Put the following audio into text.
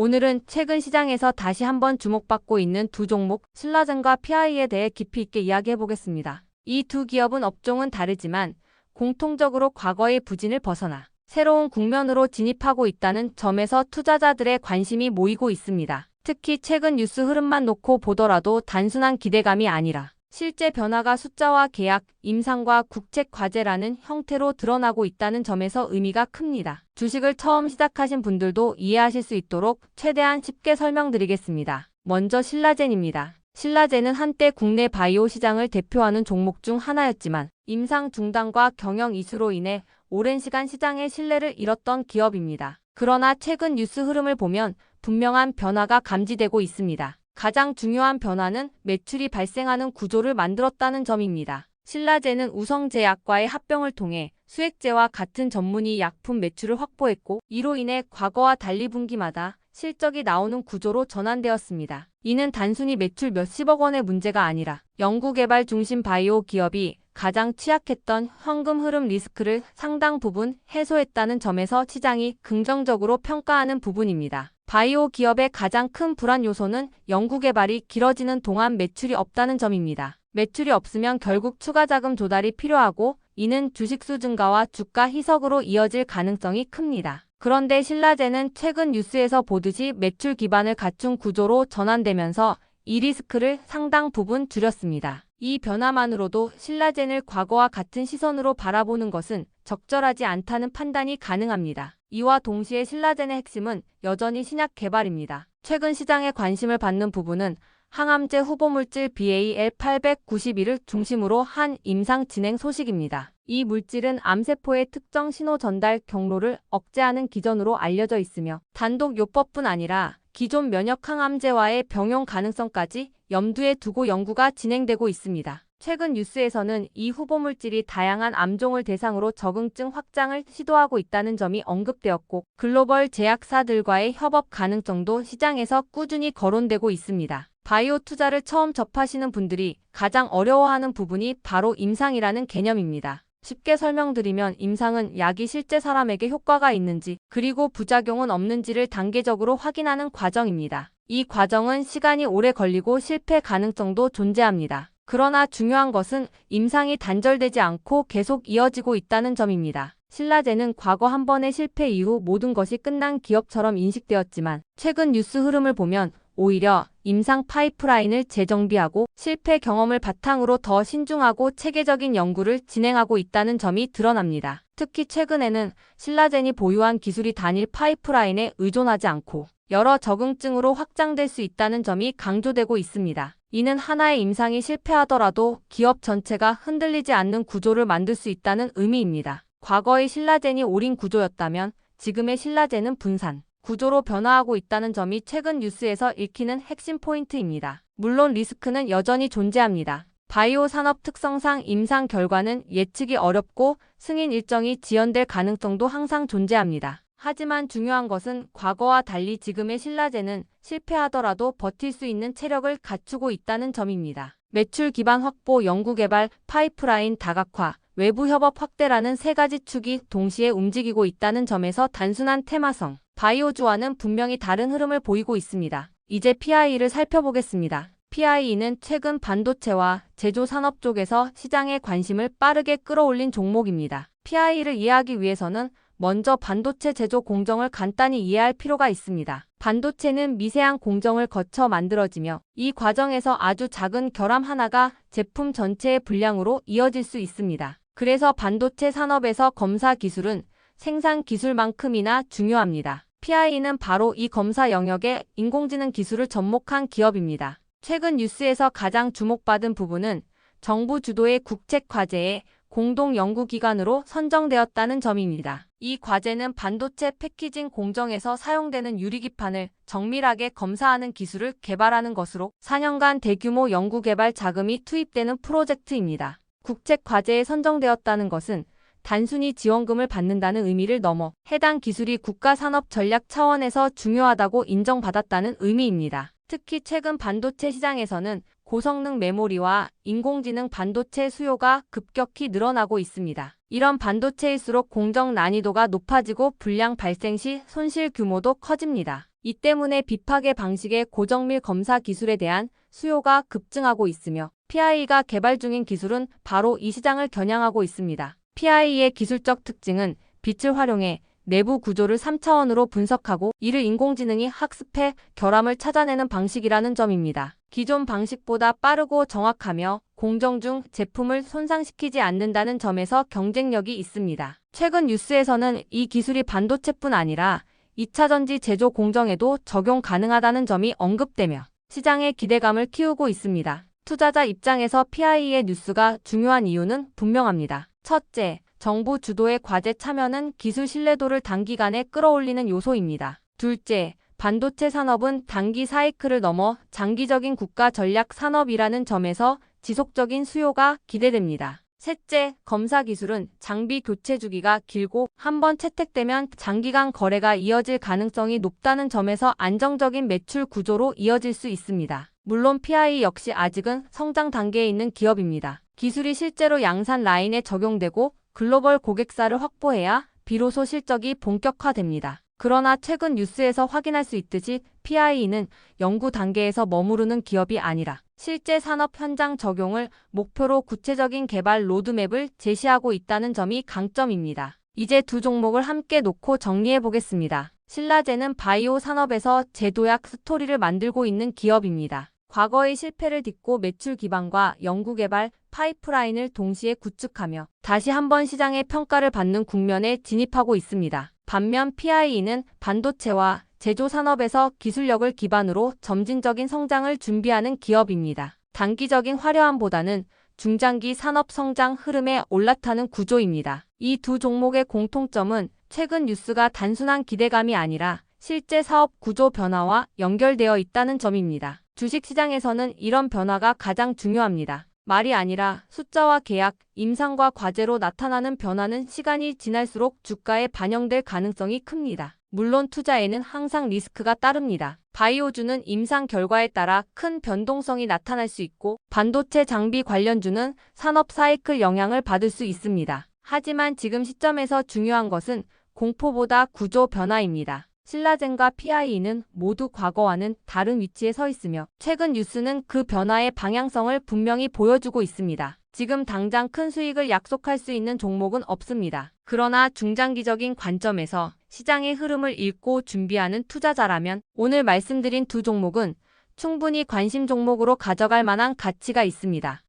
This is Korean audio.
오늘은 최근 시장에서 다시 한번 주목받고 있는 두 종목 신라젠과 PI에 대해 깊이 있게 이야기해 보겠습니다. 이 두 기업은 업종은 다르지만 공통적으로 과거의 부진을 벗어나 새로운 국면으로 진입하고 있다는 점에서 투자자들의 관심이 모이고 있습니다. 특히 최근 뉴스 흐름만 놓고 보더라도 단순한 기대감이 아니라 실제 변화가 숫자와 계약, 임상과 국책 과제라는 형태로 드러나고 있다는 점에서 의미가 큽니다. 주식을 처음 시작하신 분들도 이해하실 수 있도록 최대한 쉽게 설명드리겠습니다. 먼저 신라젠입니다. 신라젠은 한때 국내 바이오 시장을 대표하는 종목 중 하나였지만 임상 중단과 경영 이슈로 인해 오랜 시간 시장의 신뢰를 잃었던 기업입니다. 그러나 최근 뉴스 흐름을 보면 분명한 변화가 감지되고 있습니다. 가장 중요한 변화는 매출이 발생하는 구조를 만들었다는 점입니다. 신라젠은 우성제약과의 합병을 통해 수액제와 같은 전문의 약품 매출을 확보했고 이로 인해 과거와 달리 분기마다 실적이 나오는 구조로 전환되었습니다. 이는 단순히 매출 몇십억 원의 문제가 아니라 연구개발 중심 바이오 기업이 가장 취약했던 현금 흐름 리스크를 상당 부분 해소했다는 점에서 시장이 긍정적으로 평가하는 부분입니다. 바이오 기업의 가장 큰 불안 요소는 연구개발이 길어지는 동안 매출이 없다는 점입니다. 매출이 없으면 결국 추가 자금 조달이 필요하고 이는 주식수 증가와 주가 희석으로 이어질 가능성이 큽니다. 그런데 신라젠은 최근 뉴스에서 보듯이 매출 기반을 갖춘 구조로 전환되면서 이 리스크를 상당 부분 줄였습니다. 이 변화만으로도 신라젠을 과거와 같은 시선으로 바라보는 것은 적절하지 않다는 판단이 가능합니다. 이와 동시에 신라젠의 핵심은 여전히 신약 개발입니다. 최근 시장에 관심을 받는 부분은 항암제 후보물질 BAL891을 중심으로 한 임상 진행 소식입니다. 이 물질은 암세포의 특정 신호 전달 경로를 억제하는 기전으로 알려져 있으며 단독 요법뿐 아니라 기존 면역 항암제와의 병용 가능성까지 염두에 두고 연구가 진행되고 있습니다. 최근 뉴스에서는 이 후보물질이 다양한 암종을 대상으로 적응증 확장을 시도하고 있다는 점이 언급되었고 글로벌 제약사들과의 협업 가능성도 시장에서 꾸준히 거론되고 있습니다. 바이오 투자를 처음 접하시는 분들이 가장 어려워하는 부분이 바로 임상이라는 개념입니다. 쉽게 설명드리면 임상은 약이 실제 사람에게 효과가 있는지 그리고 부작용은 없는지를 단계적으로 확인하는 과정입니다. 이 과정은 시간이 오래 걸리고 실패 가능성도 존재합니다. 그러나 중요한 것은 임상이 단절되지 않고 계속 이어지고 있다는 점입니다. 신라젠은 과거 한 번의 실패 이후 모든 것이 끝난 기업처럼 인식되었지만 최근 뉴스 흐름을 보면 오히려 임상 파이프라인을 재정비하고 실패 경험을 바탕으로 더 신중하고 체계적인 연구를 진행하고 있다는 점이 드러납니다. 특히 최근에는 신라젠이 보유한 기술이 단일 파이프라인에 의존하지 않고 여러 적응증으로 확장될 수 있다는 점이 강조되고 있습니다. 이는 하나의 임상이 실패하더라도 기업 전체가 흔들리지 않는 구조를 만들 수 있다는 의미입니다. 과거의 신라젠이 올인 구조였다면 지금의 신라젠은 분산 구조로 변화하고 있다는 점이 최근 뉴스에서 읽히는 핵심 포인트입니다. 물론 리스크는 여전히 존재합니다. 바이오 산업 특성상 임상 결과는 예측이 어렵고 승인 일정이 지연될 가능성도 항상 존재합니다. 하지만 중요한 것은 과거와 달리 지금의 신라젠은 실패하더라도 버틸 수 있는 체력을 갖추고 있다는 점입니다. 매출 기반 확보, 연구개발, 파이프라인 다각화, 외부 협업 확대라는 세 가지 축이 동시에 움직이고 있다는 점에서 단순한 테마성, 바이오주와는 분명히 다른 흐름을 보이고 있습니다. 이제 PI를 살펴보겠습니다. PI는 최근 반도체와 제조 산업 쪽에서 시장의 관심을 빠르게 끌어올린 종목입니다. PI를 이해하기 위해서는 먼저 반도체 제조 공정을 간단히 이해할 필요가 있습니다. 반도체는 미세한 공정을 거쳐 만들어지며 이 과정에서 아주 작은 결함 하나가 제품 전체의 불량으로 이어질 수 있습니다. 그래서 반도체 산업에서 검사 기술은 생산 기술만큼이나 중요합니다. PI는 바로 이 검사 영역에 인공지능 기술을 접목한 기업입니다. 최근 뉴스에서 가장 주목받은 부분은 정부 주도의 국책 과제에 공동 연구기관으로 선정되었다는 점입니다. 이 과제는 반도체 패키징 공정에서 사용되는 유리기판을 정밀하게 검사하는 기술을 개발하는 것으로 4년간 대규모 연구개발 자금이 투입되는 프로젝트입니다. 국책 과제에 선정되었다는 것은 단순히 지원금을 받는다는 의미를 넘어 해당 기술이 국가산업 전략 차원에서 중요하다고 인정받았다는 의미입니다. 특히 최근 반도체 시장에서는 고성능 메모리와 인공지능 반도체 수요가 급격히 늘어나고 있습니다. 이런 반도체일수록 공정 난이도가 높아지고 불량 발생 시 손실 규모도 커집니다. 이 때문에 비파괴 방식의 고정밀 검사 기술에 대한 수요가 급증하고 있으며 PIE가 개발 중인 기술은 바로 이 시장을 겨냥하고 있습니다. PIE의 기술적 특징은 빛을 활용해 내부 구조를 3차원으로 분석하고 이를 인공지능이 학습해 결함을 찾아내는 방식이라는 점입니다. 기존 방식보다 빠르고 정확하며 공정 중 제품을 손상시키지 않는다는 점에서 경쟁력이 있습니다. 최근 뉴스에서는 이 기술이 반도체뿐 아니라 2차 전지 제조 공정에도 적용 가능하다는 점이 언급되며 시장의 기대감을 키우고 있습니다. 투자자 입장에서 PIE의 뉴스가 중요한 이유는 분명합니다. 첫째, 정부 주도의 과제 참여는 기술 신뢰도를 단기간에 끌어올리는 요소입니다. 둘째, 반도체 산업은 단기 사이클을 넘어 장기적인 국가 전략 산업이라는 점에서 지속적인 수요가 기대됩니다. 셋째, 검사 기술은 장비 교체 주기가 길고 한번 채택되면 장기간 거래가 이어질 가능성이 높다는 점에서 안정적인 매출 구조로 이어질 수 있습니다. 물론 PIE 역시 아직은 성장 단계에 있는 기업입니다. 기술이 실제로 양산 라인에 적용되고 글로벌 고객사를 확보해야 비로소 실적이 본격화됩니다. 그러나 최근 뉴스에서 확인할 수 있듯이 PIE는 연구 단계에서 머무르는 기업이 아니라 실제 산업 현장 적용을 목표로 구체적인 개발 로드맵을 제시하고 있다는 점이 강점입니다. 이제 두 종목을 함께 놓고 정리해 보겠습니다. 신라제는 바이오 산업에서 제도약 스토리를 만들고 있는 기업입니다. 과거의 실패를 딛고 매출 기반과 연구개발 파이프라인을 동시에 구축하며 다시 한번 시장의 평가를 받는 국면에 진입하고 있습니다. 반면 PIE는 반도체와 제조 산업에서 기술력을 기반으로 점진적인 성장을 준비하는 기업입니다. 단기적인 화려함보다는 중장기 산업 성장 흐름에 올라타는 구조입니다. 이 두 종목의 공통점은 최근 뉴스가 단순한 기대감이 아니라 실제 사업 구조 변화와 연결되어 있다는 점입니다. 주식시장에서는 이런 변화가 가장 중요합니다. 말이 아니라 숫자와 계약, 임상과 과제로 나타나는 변화는 시간이 지날수록 주가에 반영될 가능성이 큽니다. 물론 투자에는 항상 리스크가 따릅니다. 바이오주는 임상 결과에 따라 큰 변동성이 나타날 수 있고 반도체 장비 관련주는 산업 사이클 영향을 받을 수 있습니다. 하지만 지금 시점에서 중요한 것은 공포보다 구조 변화입니다. 신라젠과 PIE는 모두 과거와는 다른 위치에 서 있으며 최근 뉴스는 그 변화의 방향성을 분명히 보여주고 있습니다. 지금 당장 큰 수익을 약속할 수 있는 종목은 없습니다. 그러나 중장기적인 관점에서 시장의 흐름을 읽고 준비하는 투자자라면 오늘 말씀드린 두 종목은 충분히 관심 종목으로 가져갈 만한 가치가 있습니다.